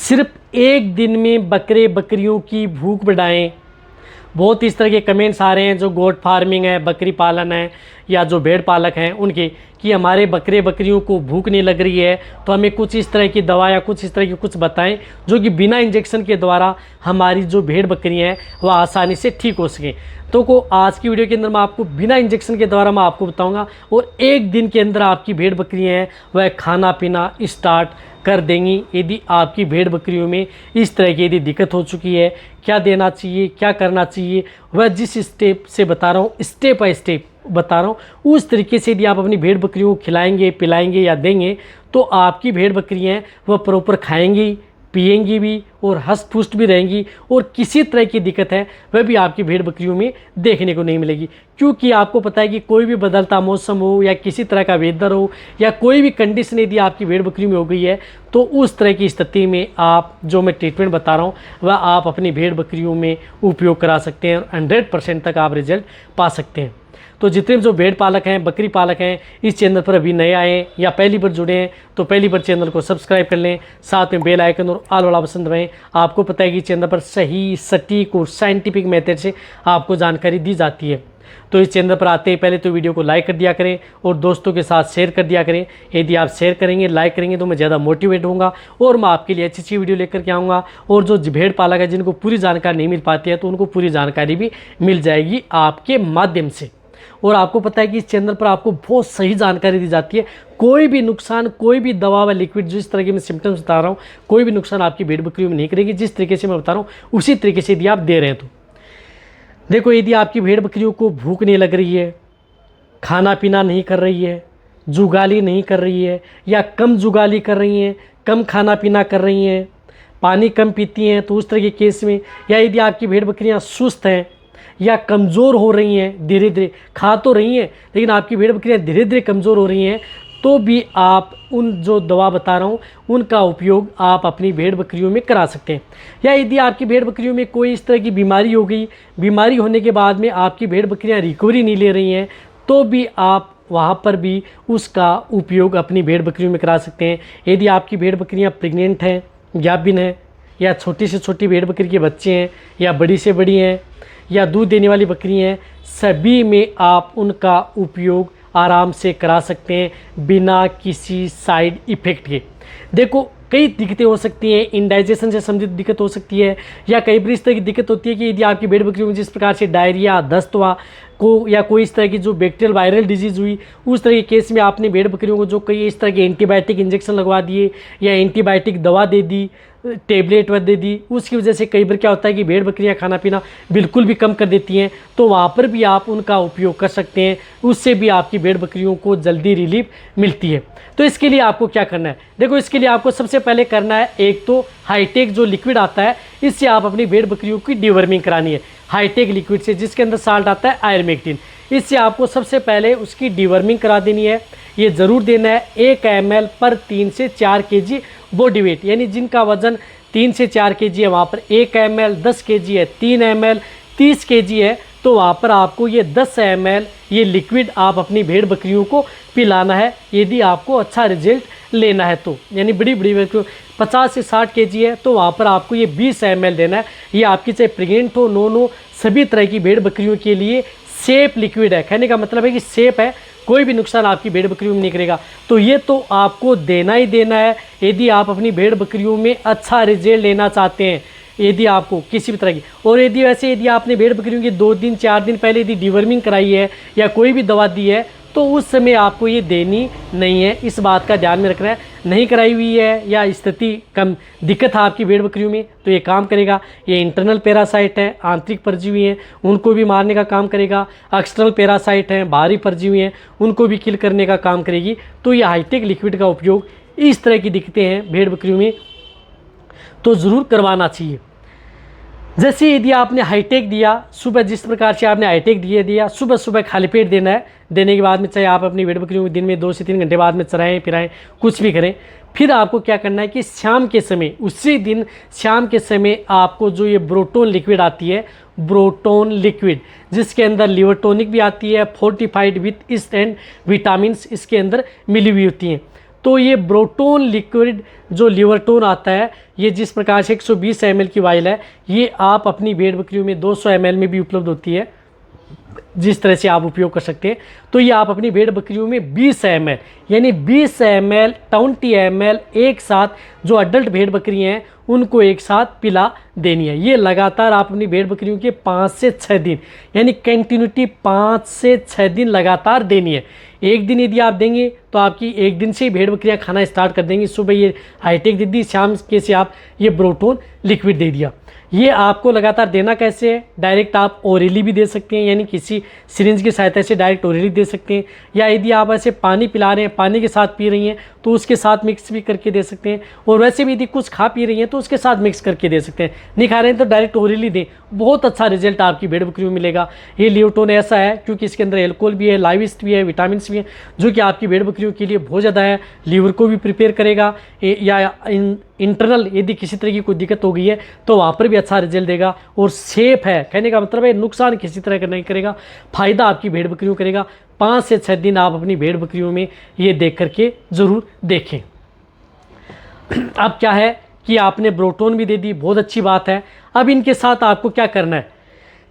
सिर्फ एक दिन में बकरे बकरियों की भूख बढ़ाएं। बहुत इस तरह के कमेंट्स आ रहे हैं जो गोट फार्मिंग है, बकरी पालन है या जो भेड़ पालक हैं उनके, कि हमारे बकरे बकरियों को भूख नहीं लग रही है तो हमें कुछ इस तरह की दवा या कुछ इस तरह की कुछ बताएं जो कि बिना इंजेक्शन के द्वारा हमारी जो भेड़ बकरियां हैं वह आसानी से ठीक हो सकें। तो आज की वीडियो के अंदर मैं आपको बिना इंजेक्शन के द्वारा मैं आपको बताऊंगा और एक दिन के अंदर आपकी भेड़ बकरियां हैं वह खाना पीना स्टार्ट कर देंगी। यदि आपकी भेड़ बकरियों में इस तरह की यदि दिक्कत हो चुकी है, क्या देना चाहिए, क्या करना चाहिए, वह जिस स्टेप से बता रहा हूँ, स्टेप बाय स्टेप बता रहा हूँ, उस तरीके से यदि आप अपनी भेड़ बकरियों को खिलाएंगे पिलाएंगे या देंगे तो आपकी भेड़ बकरियाँ वह प्रॉपर खाएंगी पिएंगी भी और हष्ट पुष्ट भी रहेंगी और किसी तरह की दिक्कत है वह भी आपकी भेड़ बकरियों में देखने को नहीं मिलेगी। क्योंकि आपको पता है कि कोई भी बदलता मौसम हो या किसी तरह का वेदर हो या कोई भी कंडीशन यदि आपकी भेड़ बकरियों में हो गई है तो उस तरह की स्थिति में आप जो मैं ट्रीटमेंट बता रहा हूँ वह आप अपनी भेड़ बकरियों में उपयोग करा सकते हैं और 100% तक आप रिजल्ट पा सकते हैं। तो जितने भी जो भेड़ पालक हैं, बकरी पालक हैं, इस चैनल पर अभी नए आए हैं या पहली बार जुड़े हैं तो पहली बार चैनल को सब्सक्राइब कर लें, साथ में बेल आइकन और ऑल वाला बटन दबाएं। आपको पता है कि चैनल पर सही सटीक और साइंटिफिक मेथड से आपको जानकारी दी जाती है। तो इस चैनल पर आते ही पहले तो वीडियो को लाइक कर दिया करें और दोस्तों के साथ शेयर कर दिया करें। यदि आप शेयर करेंगे, लाइक करेंगे तो मैं ज़्यादा मोटिवेट होऊंगा और मैं आपके लिए अच्छी अच्छी वीडियो लेकर के आऊँगा। और जो भेड़ पालक है जिनको पूरी जानकारी नहीं मिल पाती है तो उनको पूरी जानकारी भी मिल जाएगी आपके माध्यम से। और आपको पता है कि इस चैनल पर आपको बहुत सही जानकारी दी जाती है। कोई भी नुकसान, कोई भी दवा व लिक्विड जिस तरह के मैं सिम्टम्स बता रहा हूँ, कोई भी नुकसान आपकी भेड़ बकरियों में नहीं करेगी। जिस तरीके से मैं बता रहा हूँ उसी तरीके से यदि आप दे रहे हैं तो देखो, यदि आपकी भेड़ बकरियों को भूख नहीं लग रही है, खाना पीना नहीं कर रही है, जुगाली नहीं कर रही है या कम जुगाली कर रही हैं, कम खाना पीना कर रही हैं, पानी कम पीती हैं, तो उस तरह के केस में, या यदि आपकी भेड़ बकरियाँ सुस्त हैं या कमज़ोर हो रही हैं, धीरे धीरे खा तो रही हैं लेकिन आपकी भेड़ बकरियाँ धीरे धीरे कमज़ोर हो रही हैं, तो भी आप उन जो दवा बता रहा हूँ उनका उपयोग आप अपनी भेड़ बकरियों में करा सकते हैं। या यदि आपकी भेड़ बकरियों में कोई इस तरह की बीमारी हो गई, बीमारी होने के बाद में आपकी भेड़ बकरियाँ रिकवरी नहीं ले रही हैं, तो भी आप वहाँ पर भी उसका उपयोग अपनी भेड़ बकरियों में करा सकते हैं। यदि आपकी भेड़ बकरियाँ प्रेग्नेंट हैं, गाभिन हैं या छोटी से छोटी भेड़ बकरी के बच्चे हैं या बड़ी से बड़ी हैं या दूध देने वाली बकरी हैं, सभी में आप उनका उपयोग आराम से करा सकते हैं बिना किसी साइड इफ़ेक्ट के। देखो, कई दिक्कतें हो सकती हैं, इंडाइजेशन से संबंधित दिक्कत हो सकती है या कई बार इस तरह की दिक्कत होती है कि यदि आपकी भेड़ बकरियों में जिस प्रकार से डायरिया, दस्त हुआ को या कोई इस तरह की जो बैक्टीरियल वायरल डिजीज़ हुई, उस तरह के केस में आपने भेड़ बकरियों को जो कई इस तरह के एंटीबायोटिक इंजेक्शन लगवा दिए या एंटीबायोटिक दवा दे दी, टेबलेट व दे दी, उसकी वजह से कई बार क्या होता है कि भेड़ बकरियां खाना पीना बिल्कुल भी कम कर देती हैं, तो वहाँ पर भी आप उनका उपयोग कर सकते हैं। उससे भी आपकी भेड़ बकरियों को जल्दी रिलीफ मिलती है। तो इसके लिए आपको क्या करना है, देखो, इसके लिए आपको सबसे पहले करना है, एक तो हाईटेक जो लिक्विड आता है इससे आप अपनी भेड़ बकरियों की डिवर्मिंग करानी है। हाईटेक लिक्विड से, जिसके अंदर साल्ट आता है आयरमेक्टिन, इससे आपको सबसे पहले उसकी डिवर्मिंग करा देनी है। ये ज़रूर देना है 1 ml पर 3 से 4 kg बॉडी वेट, यानी जिनका वजन 3 से 4 kg है वहाँ पर 1 ml, 10 kg है 3 ml, 30 kg है तो वहाँ पर आपको ये 10 ml ये लिक्विड आप अपनी भेड़ बकरियों को पिलाना है यदि आपको अच्छा रिजल्ट लेना है तो। यानी बड़ी बड़ी बकरियों 50 से 60 kg है तो वहाँ पर आपको ये 20 ml देना है। ये आपकी चाहे प्रेग्नेंट हो, नॉन हो, सभी तरह की भेड़ बकरियों के लिए सेफ लिक्विड है। कहने का मतलब है कि सेफ है, कोई भी नुकसान आपकी भेड़ बकरियों में नहीं करेगा। तो ये तो आपको देना ही देना है यदि आप अपनी भेड़ बकरियों में अच्छा रिजल्ट लेना चाहते हैं, यदि आपको किसी भी तरह की। और यदि वैसे यदि आपने भेड़ बकरियों की 2 दिन 4 दिन पहले यदि डिवर्मिंग कराई है या कोई भी दवा दी है तो उस समय आपको ये देनी नहीं है। इस बात का ध्यान में रखना है। नहीं कराई हुई है या स्थिति कम दिक्कत है आपकी भेड़ बकरियों में तो ये काम करेगा। ये इंटरनल पैरासाइट है, आंतरिक परजीवी हैं, उनको भी मारने का काम करेगा। एक्सटर्नल पैरासाइट हैं, बाहरी परजीवी हैं, उनको भी किल करने का काम करेगी। तो ये हाईटेक लिक्विड का उपयोग इस तरह की दिक्कतें हैं भेड़ बकरियों में तो ज़रूर करवाना चाहिए। जैसे यदि आपने हाईटेक दिया, सुबह जिस प्रकार से आपने हाईटेक दिया सुबह सुबह खाली पेट देना है। देने के बाद में चाहे आप अपनी भेड़ बकरियों को दिन में 2 से 3 घंटे बाद में चराएं पिराएं, कुछ भी करें। फिर आपको क्या करना है कि शाम के समय, उसी दिन शाम के समय आपको जो ये ब्रोटोन लिक्विड आती है, ब्रोटोन लिक्विड, जिसके अंदर लिवर टॉनिक भी आती है, fortified with east and vitamins इसके अंदर मिली हुई होती हैं, तो ये ब्रोटोन लिक्विड जो लिवर्टोन आता है, ये जिस प्रकार से 120 ml की वाइल है, ये आप अपनी भेड़ बकरियों में 200 ml में भी उपलब्ध होती है, जिस तरह से आप उपयोग कर सकते हैं। तो ये आप अपनी भेड़ बकरियों में 20 ml यानी 20 ml 20 ml एक साथ जो अडल्ट भेड़ बकरियां हैं उनको एक साथ पिला देनी है। ये लगातार आप अपनी भेड़ बकरियों के 5 से 6 दिन यानी कंटिन्यूटी 5 से 6 दिन लगातार देनी है। एक दिन यदि आप देंगे तो आपकी एक दिन से ही भेड़ बकरियां खाना स्टार्ट कर देंगी। सुबह ये हाईटेक दे दी, शाम के से आप ये ब्रोटोन लिक्विड दे दिया। ये आपको लगातार देना कैसे है, डायरेक्ट आप ओरली भी दे सकते हैं, यानी किसी सिरिंज की सहायता से डायरेक्ट ओरली दे सकते हैं, या यदि आप ऐसे पानी पिला रहे हैं, पानी के साथ पी रही हैं तो उसके साथ मिक्स भी करके दे सकते हैं, और वैसे भी यदि कुछ खा पी रही हैं तो उसके साथ मिक्स करके दे सकते हैं। नहीं खा रहे हैं तो डायरेक्ट ओरली दें, बहुत अच्छा रिजल्ट आपकी भेड़ बकरियों में मिलेगा। ये लिवर्टोन ऐसा है क्योंकि इसके अंदर एल्कोहल भी है, लाइविस्ट भी है, विटामिन भी है, जो कि आपकी भेड़ बकरियों के लिए बहुत ज़्यादा है। लीवर को भी प्रिपेयर करेगा, या इंटरनल यदि किसी तरह की कोई दिक्कत हो गई है तो वहाँ पर भी अच्छा रिजल्ट देगा, और सेफ है। कहने का मतलब है नुकसान किसी तरह का नहीं करेगा, फ़ायदा आपकी भेड़ बकरियों करेगा। 5 से 6 दिन आप अपनी भेड़ बकरियों में ये देख करके ज़रूर देखें। अब क्या है कि आपने ब्रोटोन भी दे दी, बहुत अच्छी बात है। अब इनके साथ आपको क्या करना है,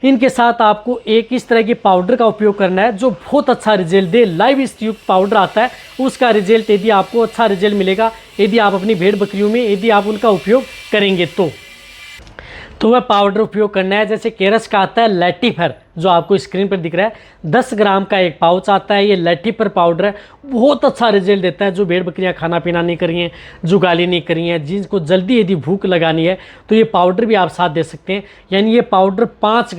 इनके साथ आपको एक इस तरह के पाउडर का उपयोग करना है जो बहुत अच्छा रिजल्ट दे। लाइव युक्त पाउडर आता है, उसका रिजल्ट यदि आपको अच्छा रिजल्ट मिलेगा यदि आप अपनी भेड़ बकरियों में यदि आप उनका उपयोग करेंगे तो वह पाउडर उपयोग करना है। जैसे केरस का आता है लैटिफर, जो आपको स्क्रीन पर दिख रहा है, 10 ग्राम का एक पाउच आता है। ये लैटिफर पाउडर है, बहुत अच्छा रिजल्ट देता है। जो भेड़ बकरियां खाना पीना नहीं करी हैं, जुगाली नहीं करी हैं, जिनको जल्दी यदि भूख लगानी है तो ये पाउडर भी आप साथ दे सकते हैं। यानी ये पाउडर 5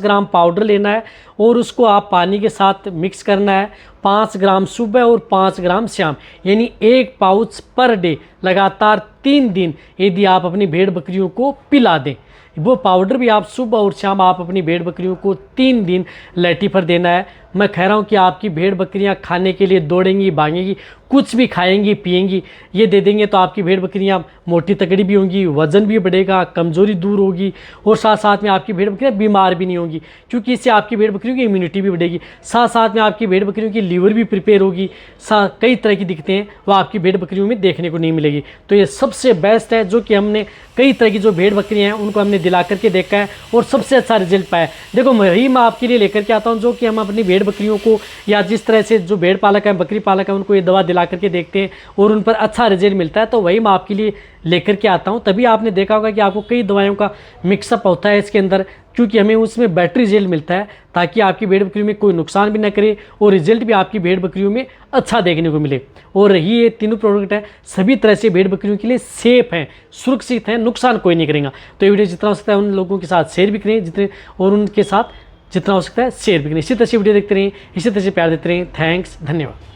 ग्राम पाउडर लेना है और उसको आप पानी के साथ मिक्स करना है। 5 ग्राम सुबह और 5 ग्राम शाम, यानी 1 पाउच पर डे लगातार 3 दिन यदि आप अपनी भेड़ बकरियों को पिला दें। वो पाउडर भी आप सुबह और शाम आप अपनी भेड़ बकरियों को 3 दिन लैटिफर देना है। मैं कह रहा हूँ कि आपकी भेड़ बकरियाँ खाने के लिए दौड़ेंगी, भागेंगी, कुछ भी खाएंगी पिएंगी, ये दे देंगे तो आपकी भेड़ बकरियाँ मोटी तगड़ी भी होंगी, वज़न भी बढ़ेगा, कमज़ोरी दूर होगी, और साथ साथ में आपकी भेड़ बकरियाँ बीमार भी नहीं होंगी, क्योंकि इससे आपकी भेड़ बकरियों की इम्यूनिटी भी बढ़ेगी। साथ साथ में आपकी भेड़ बकरियों की लीवर भी प्रिपेयर होगी। कई तरह की दिक्कतें हैं वो आपकी भेड़ बकरियों में देखने को नहीं मिलेगी। तो ये सबसे बेस्ट है, जो कि हमने कई तरह की जो भेड़ बकरियाँ हैं उनको हमने दिला करके देखा है और सबसे अच्छा रिजल्ट पाया। देखो वही मैं आपके लिए लेकर के आता हूँ, जो कि हम अपनी भेड़ बकरियों को, या जिस तरह से जो भेड़ पालक है, बकरी पालक है, उनको ये दवा दिला करके देखते हैं और उन पर अच्छा रिजल्ट मिलता है, तो वही मैं आपके लिए लेकर के आता हूँ। तभी आपने देखा होगा कि आपको कई दवाइयों का मिक्सअप होता है इसके अंदर, क्योंकि हमें उसमें बैटरी रिजल्ट मिलता है, ताकि आपकी भेड़ बकरियों में कोई नुकसान भी ना करे और रिजल्ट भी आपकी भेड़ बकरियों में अच्छा देखने को मिले। और ये तीनों प्रोडक्ट है सभी तरह से भेड़ बकरियों के लिए सेफ हैं, सुरक्षित हैं, नुकसान कोई नहीं करेगा। तो ये वीडियो जितना हो सकता है उन लोगों के साथ शेयर भी करें, जितने और उनके साथ जितना हो सकता है शेयर भी करें। इसी तरह से वीडियो देखते रहें, इसी तरह से प्यार देते रहें। थैंक्स, धन्यवाद।